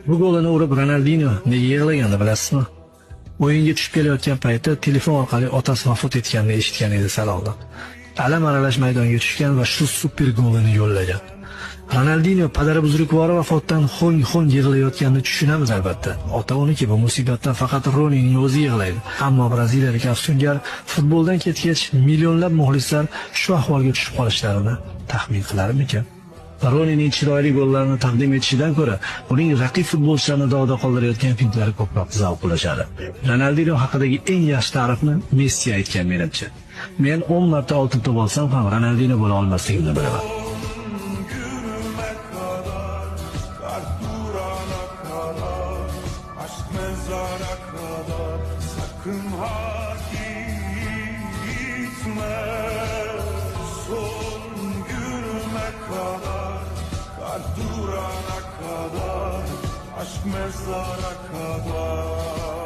Bu golini urib Ronaldinho nega yig'lagandi bilasizmi? O'yinga tushib kelayotgan paytda telefon orqali otasi vafot etganini eshitgan edi Salahdan. Alam aralash maydonga tushgan va shu super golini yo'llagan. Ronaldinho padari buzrukvori vafotidan xo'ng yig'layotganini tushunamiz albatta. Ota uniki bu musibatdan faqat Ronining o'zi yig'laydi. Ammo braziliyalik afsungar futboldan ketgach millionlab muxlislar shu ahvolga tushib qolishlarini taxmin qilarmikan? Ronining chiroyli gollarini taqdim etishidan ko'ra, uning raqib futbolchilarni dog'da qoldirayotgan fintlari ko'proq zavq ulashadi. Ronaldinho haqidagi eng yaxshi ta'rifni Messi aytgan menimcha. Men 10 marta oltin to'p olsam ham Ronaldinho bo'la olmasligimni bilaman. Durana kadar, aşk mezara kadar.